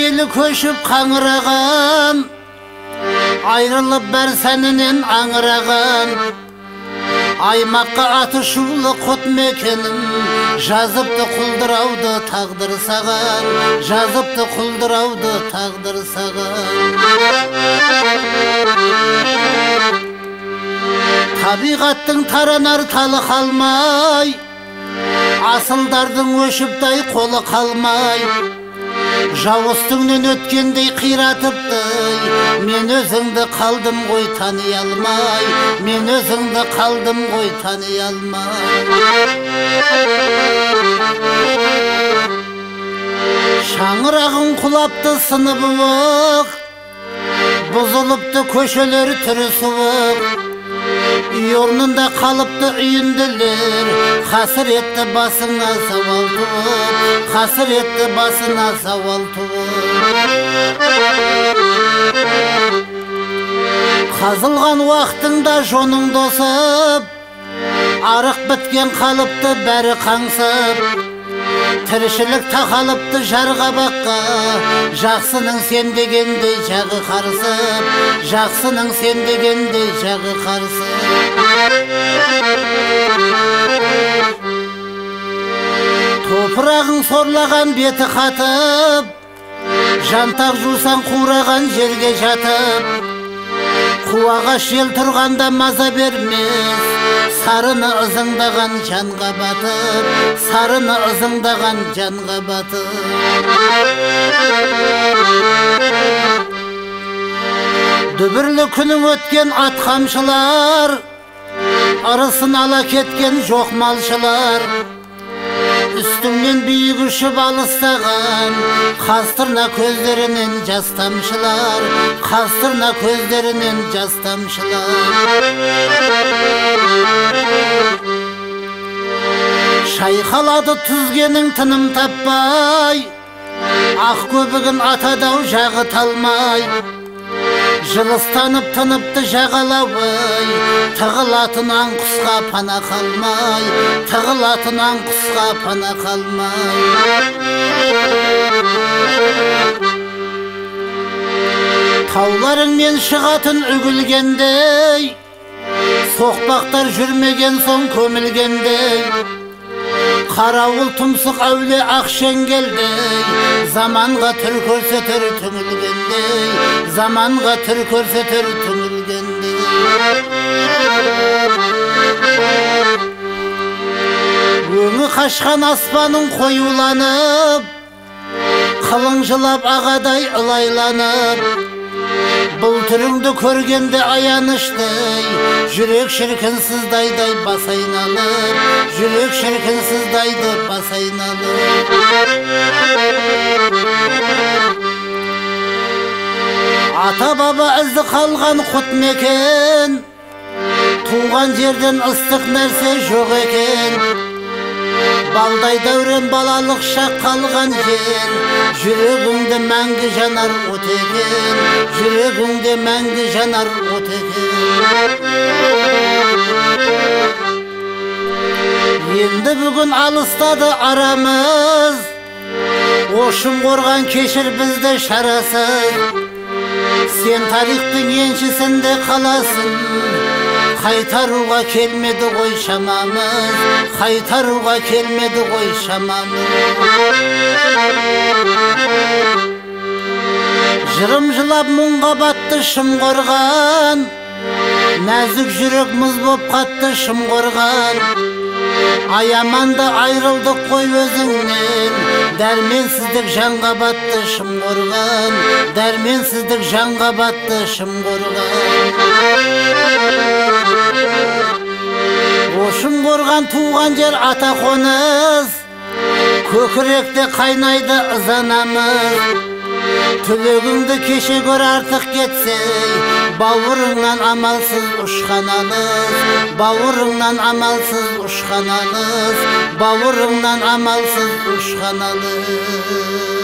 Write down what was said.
eli köşüp qаңыраған, ayrılıp bär seninin аңыраған. Аймаққа атышулы құт мекенім, жазыпты құлдырауды тағдыр саған, жазыпты құлдырауды тағдыр саған. Табиғаттың таранар талы қалмай, асылдардың өшіптай қолы қалмай, жауыстыңнен өткендей қиратыпты, мен өзіңді қалдым ғой тани алмай, мен өзіңді қалдым ғой тани алмай. Шаңырағың құлапты сыны буық, бұзылыпты көшелер түрі суық, үй орнында қалыпты үйінділер, қасіретті басыңа сауал туып, қасіретті басына сауал туып. Қазылған уақытыңда жоның досып, арық біткен қалыпты бәрі қаңсып, тіршілік тақалыпты жарға баққа, жақсының сен дегендей жағы қарысып, жақсының сен дегендей жағы қарысып. Топырағың сорлаған беті қатып, жантақ жусан қураған жерге жатып, қуағаш жел тұрғанда маза бермес, сарыны ызыңдаған жанға батып, сарыны ызыңдаған жанға батып. Дүбірлі күнің өткен ат қамшылар, ырысын ала кеткен жоқ малшылар, үстіңнен биік ұшып алыстаған, қастырна көздерінен жас тамшылар, қастырна көздерінен жас тамшылар. Шайқалады түзгенің тыным таппай, ақ көбігін атадау жағы талмай, жылыстанып тыныпты жағалауай, тығылатын аң құсқа пана қалмай, тығылатын аң құсқа пана қалмай. Тауларыңмен шығатын үгілгендей, соқпақтар жүрмеген соң көмілгендей, қарауыл тұмсық әуле ақшеңгелдей, заманға түр көрсетер түңілгендей, заманға түр көрсетер түңілгендей. Өңі қашқан аспаның қоюланып, қылың жылап ағадай ылайланып, бұл түріңді көргенде аяныштай, жүрек шіркін сыздайдай бас айналып, жүрек шіркін сыздайды бас айналып. Ата баба ізі қалған құт мекен, туған жерден ыстық нәрсе жоқ екен, балдай дәурен балалық шақ қалған жер, жүрегіңде мәңгі жанар от екен, жүрегіңде мәңгі жанар от екен. Енді бүгін алыстады арамыз, ошын қорған кешір бізді шарасыз, сен тарихтың еншісінде қаласың, қайтаруға келмеді ғой шамамыз, қайтаруға келмеді ғой шамамыз. Жырым жылап мұңға батты шым қорған, нәзік жүрек мұз боп қатты шым қорған, аяманды айрылдық қой өзіңнен, дәрменсіздік жанға батты шым қорған, дәрменсіздік жанға батты шым қорған. Ошын қорған туған жер ата қоныс, көкіректе қайнайды ызанамыз, түлегіңді кеше көр артық кетсей, бауырыңнан амалсыз ұшқан алыс, бауырыңнан амалсыз ұшқан алыс, бауырыңнан амалсыз ұшқан алыс.